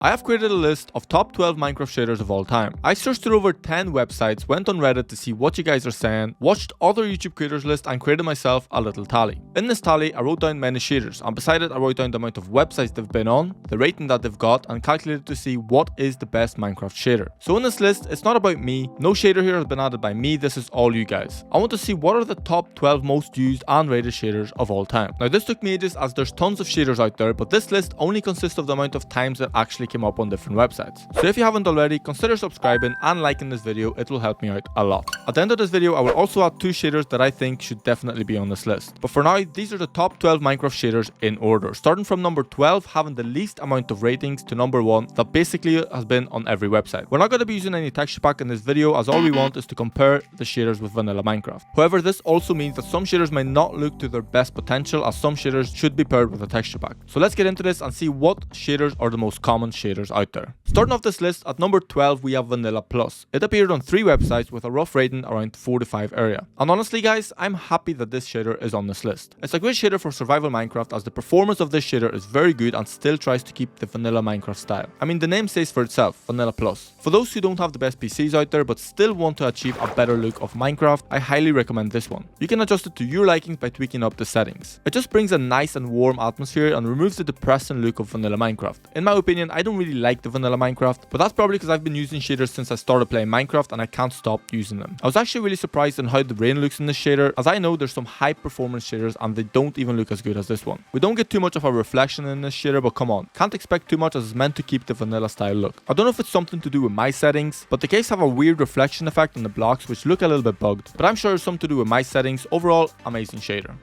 I have created a list of top 12 Minecraft shaders of all time. I searched through over 10 websites, went on Reddit to see what you guys are saying, watched other YouTube creators list and created myself a little tally. In this tally, I wrote down many shaders, and beside it I wrote down the amount of websites they've been on, the rating that they've got, and calculated to see what is the best Minecraft shader. So in this list, it's not about me, no shader here has been added by me, this is all you guys. I want to see what are the top 12 most used and rated shaders of all time. Now this took me ages as there's tons of shaders out there, but this list only consists of the amount of times it actually came up on different websites. So if you haven't already, consider subscribing and liking this video, it will help me out a lot. At the end of this video, I will also add 2 shaders that I think should definitely be on this list. But for now, these are the top 12 Minecraft shaders in order, starting from number 12 having the least amount of ratings to number 1 that basically has been on every website. We're not going to be using any texture pack in this video as all we want is to compare the shaders with vanilla Minecraft. However, this also means that some shaders may not look to their best potential as some shaders should be paired with a texture pack. So let's get into this and see what shaders are the most common shaders out there. Starting off this list, at number 12 we have Vanilla Plus. It appeared on 3 websites with a rough rating around 4 to 5 area. And honestly guys, I'm happy that this shader is on this list. It's a great shader for survival Minecraft as the performance of this shader is very good and still tries to keep the vanilla Minecraft style. I mean, the name says for itself, Vanilla Plus. For those who don't have the best PCs out there but still want to achieve a better look of Minecraft, I highly recommend this one. You can adjust it to your likings by tweaking up the settings. It just brings a nice and warm atmosphere and removes the depressing look of vanilla Minecraft. In my opinion, I don't really like the vanilla Minecraft, but that's probably because I've been using shaders since I started playing Minecraft and I can't stop using them. I was actually really surprised on how the rain looks in this shader, as I know there's some high performance shaders and they don't even look as good as this one. We don't get too much of a reflection in this shader, but come on, can't expect too much as it's meant to keep the vanilla style look. I don't know if it's something to do with my settings, but the caves have a weird reflection effect on the blocks which look a little bit bugged, but I'm sure it's something to do with my settings. Overall, amazing shader.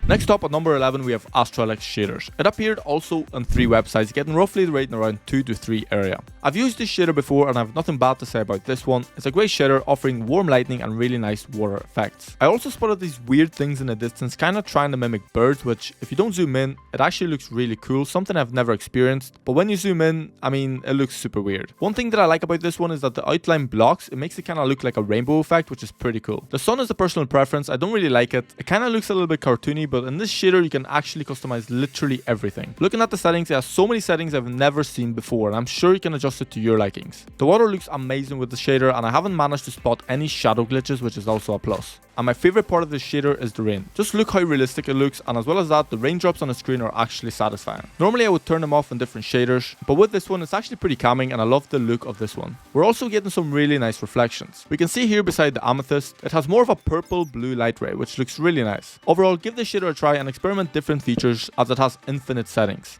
Next up at number 11 we have AstraLEX shaders. It appeared also on 3 websites, getting roughly the rating around 2 to 3 area. I've used this shader before and I have nothing bad to say about this one. It's a great shader offering warm lighting and really nice water effects. I also spotted these weird things in the distance kinda trying to mimic birds, which if you don't zoom in, it actually looks really cool, something I've never experienced. But when you zoom in, I mean, it looks super weird. One thing that I like about this one is that the outline blocks, it makes it kinda look like a rainbow effect, which is pretty cool. The sun is a personal preference, I don't really like it. It kinda looks a little bit cartoony, but in this shader you can actually customize literally everything. Looking at the settings, it has so many settings I've never seen before, and I'm sure you can adjust it to your likings. The water looks amazing with the shader, and I haven't managed to spot any shadow glitches, which is also a plus. And my favorite part of this shader is the rain. Just look how realistic it looks, and as well as that, the raindrops on the screen are actually satisfying. Normally I would turn them off in different shaders, but with this one it's actually pretty calming and I love the look of this one. We're also getting some really nice reflections. We can see here beside the amethyst, it has more of a purple blue light ray, which looks really nice. Overall, give this shader a try and experiment different features as it has infinite settings.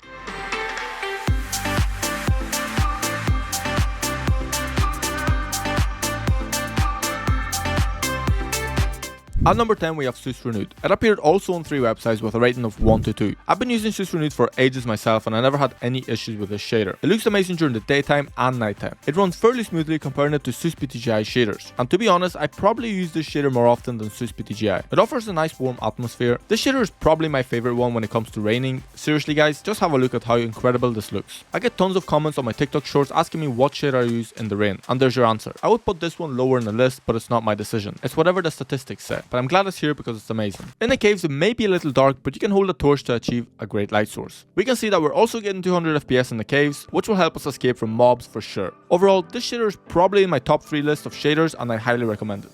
At number 10 we have Seus Renewed. It appeared also on 3 websites with a rating of 1 to 2. I've been using Seus Renewed for ages myself and I never had any issues with this shader. It looks amazing during the daytime and nighttime. It runs fairly smoothly comparing it to Seus PTGI shaders. And to be honest, I probably use this shader more often than Seus PTGI. It offers a nice warm atmosphere. This shader is probably my favorite one when it comes to raining. Seriously guys, just have a look at how incredible this looks. I get tons of comments on my TikTok shorts asking me what shader I use in the rain, and there's your answer. I would put this one lower in the list, but it's not my decision. It's whatever the statistics say. But I'm glad it's here because it's amazing. In the caves it may be a little dark, but you can hold a torch to achieve a great light source. We can see that we're also getting 200 FPS in the caves, which will help us escape from mobs for sure. Overall, this shader is probably in my top 3 list of shaders and I highly recommend it.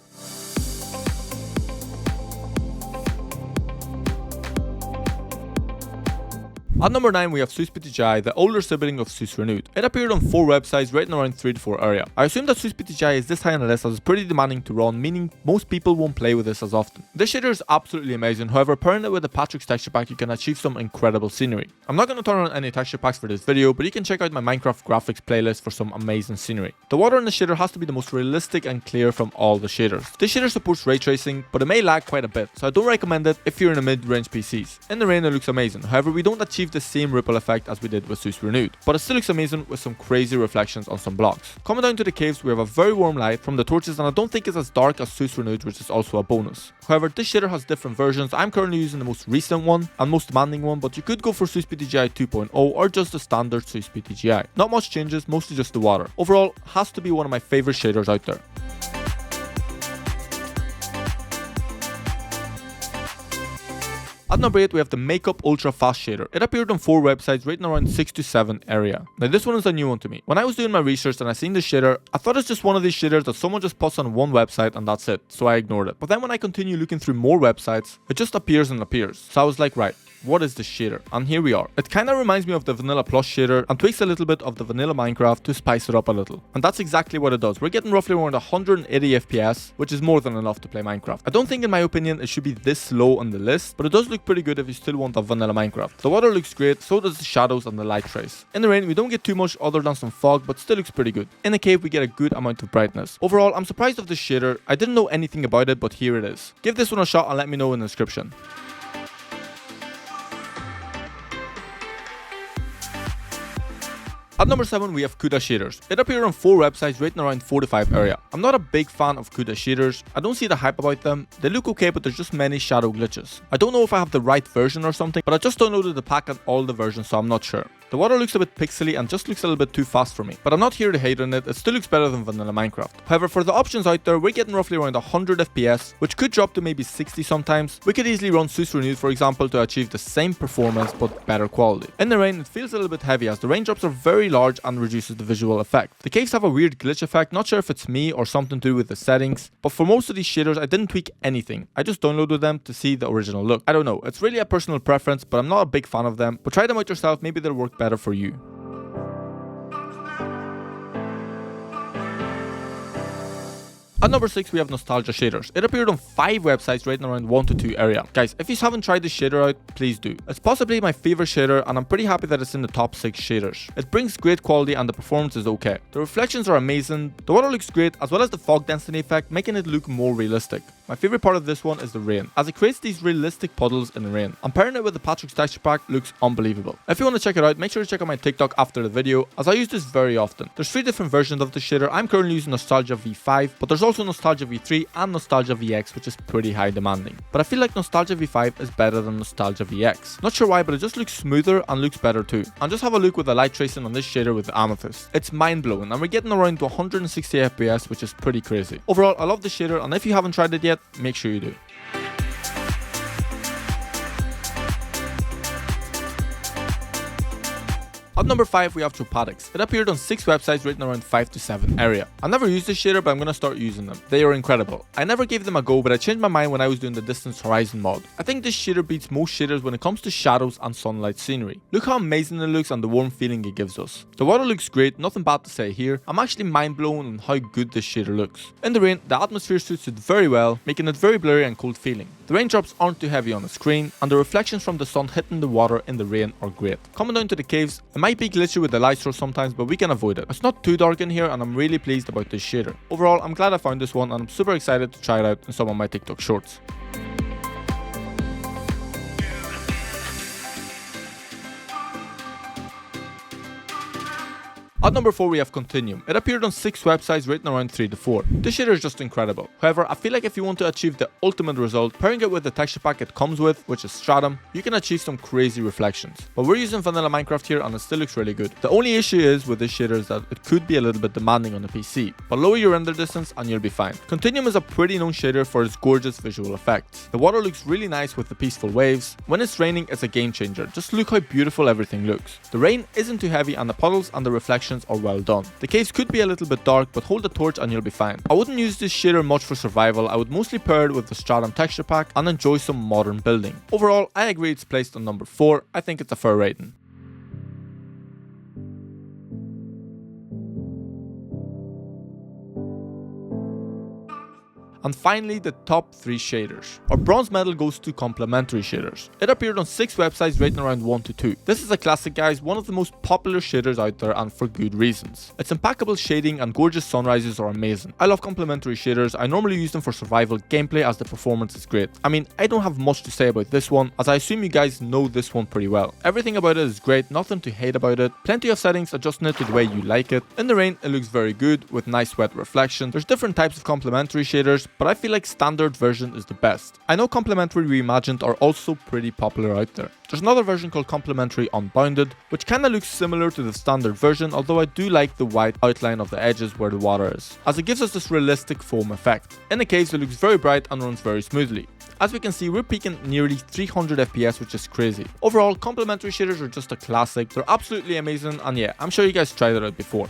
At number 9 we have Seus PTGI, the older sibling of Seus Renewed. It appeared on 4 websites rating around 3 to 4 area. I assume that Seus PTGI is this high on the list as it's pretty demanding to run, meaning most people won't play with this as often. This shader is absolutely amazing, however pairing it with the Patrick's texture pack you can achieve some incredible scenery. I'm not going to turn on any texture packs for this video, but you can check out my Minecraft graphics playlist for some amazing scenery. The water in the shader has to be the most realistic and clear from all the shaders. This shader supports ray tracing, but it may lag quite a bit, so I don't recommend it if you're in the mid-range PCs. In the rain it looks amazing, however we don't achieve the same ripple effect as we did with Seus Renewed, but it still looks amazing with some crazy reflections on some blocks. Coming down to the caves, we have a very warm light from the torches and I don't think it's as dark as Seus Renewed, which is also a bonus. However, this shader has different versions. I'm currently using the most recent one and most demanding one, but you could go for Seus PTGI 2.0 or just the standard Seus PTGI. Not much changes, mostly just the water. Overall, has to be one of my favorite shaders out there. At number 8 we have the Makeup Ultra Fast shader. It appeared on 4 websites rating around 6 to 7 area. Now this one is a new one to me. When I was doing my research and I seen this shader, I thought it's just one of these shaders that someone just puts on one website and that's it, so I ignored it. But then when I continue looking through more websites, it just appears and appears. So I was like, right, what is this shader? And here we are. It kinda reminds me of the Vanilla Plus shader and tweaks a little bit of the vanilla Minecraft to spice it up a little. And that's exactly what it does. We're getting roughly around 180 FPS, which is more than enough to play Minecraft. I don't think in my opinion it should be this low on the list, but it does look pretty good if you still want a vanilla Minecraft. The water looks great, so does the shadows and the light trace. In the rain we don't get too much other than some fog, but still looks pretty good. In the cave we get a good amount of brightness. Overall, I'm surprised of this shader. I didn't know anything about it, but here it is. Give this one a shot and let me know in the description. At number 7 we have Kuda shaders. It appeared on 4 websites rating around 4 to 5 area. I'm not a big fan of Kuda shaders. I don't see the hype about them. They look okay, but there's just many shadow glitches. I don't know if I have the right version or something, but I just downloaded the pack and all the versions, so I'm not sure. The water looks a bit pixely and just looks a little bit too fast for me, but I'm not here to hate on it. It still looks better than vanilla Minecraft. However, for the options out there, we're getting roughly around 100 FPS, which could drop to maybe 60 sometimes. We could easily run Seus Renewed, for example, to achieve the same performance but better quality. In the rain, it feels a little bit heavy as the raindrops are very large and reduces the visual effect. The caves have a weird glitch effect, not sure if it's me or something to do with the settings, but for most of these shaders I didn't tweak anything. I just downloaded them to see the original look. I don't know, it's really a personal preference, but I'm not a big fan of them, but try them out yourself, maybe they'll work better for you. At number 6 we have Nostalgia shaders. It appeared on 5 websites rating around 1 to 2 area. Guys, if you haven't tried this shader out, please do. It's possibly my favorite shader and I'm pretty happy that it's in the top 6 shaders. It brings great quality and the performance is okay. The reflections are amazing, the water looks great as well as the fog density effect making it look more realistic. My favorite part of this one is the rain, as it creates these realistic puddles in the rain. And pairing it with the Patrick's texture pack looks unbelievable. If you want to check it out, make sure to check out my TikTok after the video, as I use this very often. There's 3 different versions of the shader. I'm currently using Nostalgia V5, but there's also Nostalgia V3 and Nostalgia VX, which is pretty high demanding. But I feel like Nostalgia V5 is better than Nostalgia VX. Not sure why, but it just looks smoother and looks better too. And just have a look with the light tracing on this shader with the amethyst. It's mind blowing and we're getting around to 160 FPS, which is pretty crazy. Overall, I love the shader and if you haven't tried it yet, make sure you do. At number 5 we have Chocapic. It appeared on 6 websites rating around 5 to 7 area. I never used this shader, but I'm gonna start using them. They are incredible. I never gave them a go, but I changed my mind when I was doing the Distance Horizon mod. I think this shader beats most shaders when it comes to shadows and sunlight scenery. Look how amazing it looks and the warm feeling it gives us. The water looks great, nothing bad to say here. I'm actually mind blown on how good this shader looks. In the rain, the atmosphere suits it very well, making it very blurry and cold feeling. The raindrops aren't too heavy on the screen, and the reflections from the sun hitting the water in the rain are great. Coming down to the caves, it might be glitchy with the light source sometimes, but we can avoid it. It's not too dark in here and I'm really pleased about this shader. Overall, I'm glad I found this one and I'm super excited to try it out in some of my TikTok shorts. At number 4 we have Continuum. It appeared on 6 websites rating around 3 to 4. This shader is just incredible. However, I feel like if you want to achieve the ultimate result, pairing it with the texture pack it comes with, which is Stratum, you can achieve some crazy reflections. But we're using vanilla Minecraft here and it still looks really good. The only issue is with this shader is that it could be a little bit demanding on the PC, but lower your render distance and you'll be fine. Continuum is a pretty known shader for its gorgeous visual effects. The water looks really nice with the peaceful waves. When it's raining, it's a game changer. Just look how beautiful everything looks. The rain isn't too heavy and the puddles and the reflections are well done. The caves could be a little bit dark, but hold the torch and you'll be fine. I wouldn't use this shader much for survival. I would mostly pair it with the Stratum texture pack and enjoy some modern building. Overall, I agree it's placed on number 4. I think it's a fair rating. And finally, the top 3 shaders. Our bronze medal goes to Complementary shaders. It appeared on 6 websites rating around 1 to 2. This is a classic, guys, one of the most popular shaders out there and for good reasons. Its impeccable shading and gorgeous sunrises are amazing. I love Complementary shaders. I normally use them for survival gameplay as the performance is great. I mean, I don't have much to say about this one, as I assume you guys know this one pretty well. Everything about it is great, nothing to hate about it. Plenty of settings, adjusting it to the way you like it. In the rain, it looks very good with nice wet reflection. There's different types of Complementary shaders, but I feel like standard version is the best. I know Complementary Reimagined are also pretty popular out there. There's another version called Complementary Unbounded, which kinda looks similar to the standard version, although I do like the white outline of the edges where the water is, as it gives us this realistic foam effect. In the caves, it looks very bright and runs very smoothly. As we can see, we're peaking nearly 300 FPS, which is crazy. Overall, complementary shaders are just a classic. They're absolutely amazing, and yeah, I'm sure you guys tried it out before.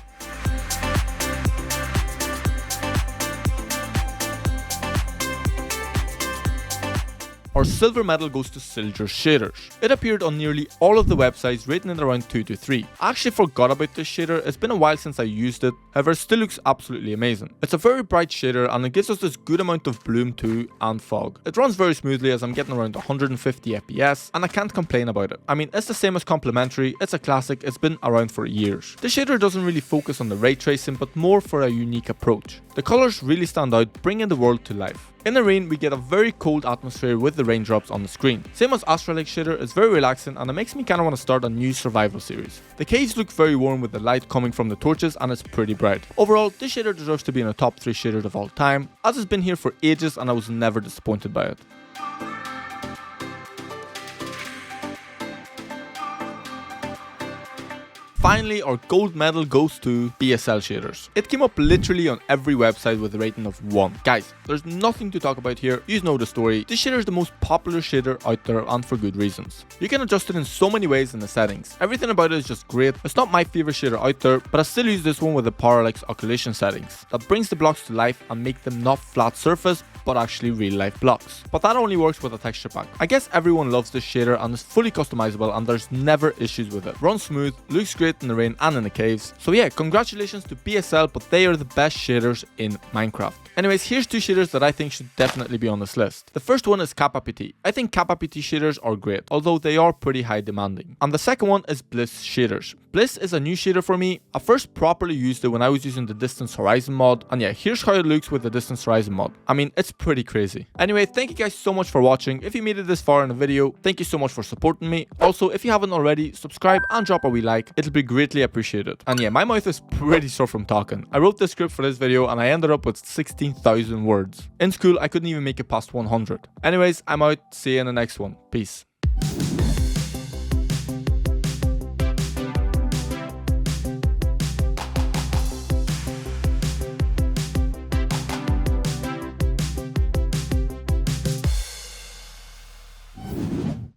Our silver medal goes to Sildurs shaders. It appeared on nearly all of the websites, rating it around 2 to 3. I actually forgot about this shader. It's been a while since I used it, however it still looks absolutely amazing. It's a very bright shader and it gives us this good amount of bloom too and fog. It runs very smoothly as I'm getting around 150 FPS and I can't complain about it. I mean, it's the same as complementary, it's a classic, it's been around for years. The shader doesn't really focus on the ray tracing but more for a unique approach. The colours really stand out, bringing the world to life. In the rain, we get a very cold atmosphere with the raindrops on the screen. Same as AstraLEX shader, it's very relaxing and it makes me kinda wanna start a new survival series. The caves look very warm with the light coming from the torches and it's pretty bright. Overall, this shader deserves to be in the top 3 shaders of all time, as it's been here for ages and I was never disappointed by it. Finally, our gold medal goes to BSL shaders. It came up literally on every website with a rating of 1. Guys, there's nothing to talk about here, you know the story. This shader is the most popular shader out there and for good reasons. You can adjust it in so many ways in the settings. Everything about it is just great. It's not my favorite shader out there, but I still use this one with the parallax occlusion settings. That brings the blocks to life and make them not flat surface, but actually real life blocks. But that only works with a texture pack. I guess everyone loves this shader and is fully customizable and there's never issues with it. Runs smooth, looks great in the rain and in the caves. So yeah, congratulations to BSL, but they are the best shaders in Minecraft. Anyways, here's 2 shaders that I think should definitely be on this list. The first one is Kappa PT. I think Kappa PT shaders are great, although they are pretty high demanding. And the second one is Bliss shaders. Bliss is a new shader for me. I first properly used it when I was using the Distance Horizon mod, and yeah, here's how it looks with the Distance Horizon mod. I mean, it's pretty crazy. Anyway, thank you guys so much for watching. If you made it this far in the video, thank you so much for supporting me. Also, if you haven't already, subscribe and drop a wee like. It'll be greatly appreciated. And yeah, my mouth is pretty sore from talking. I wrote the script for this video and I ended up with 16,000 words. In school, I couldn't even make it past 100. Anyways, I'm out. See you in the next one. Peace.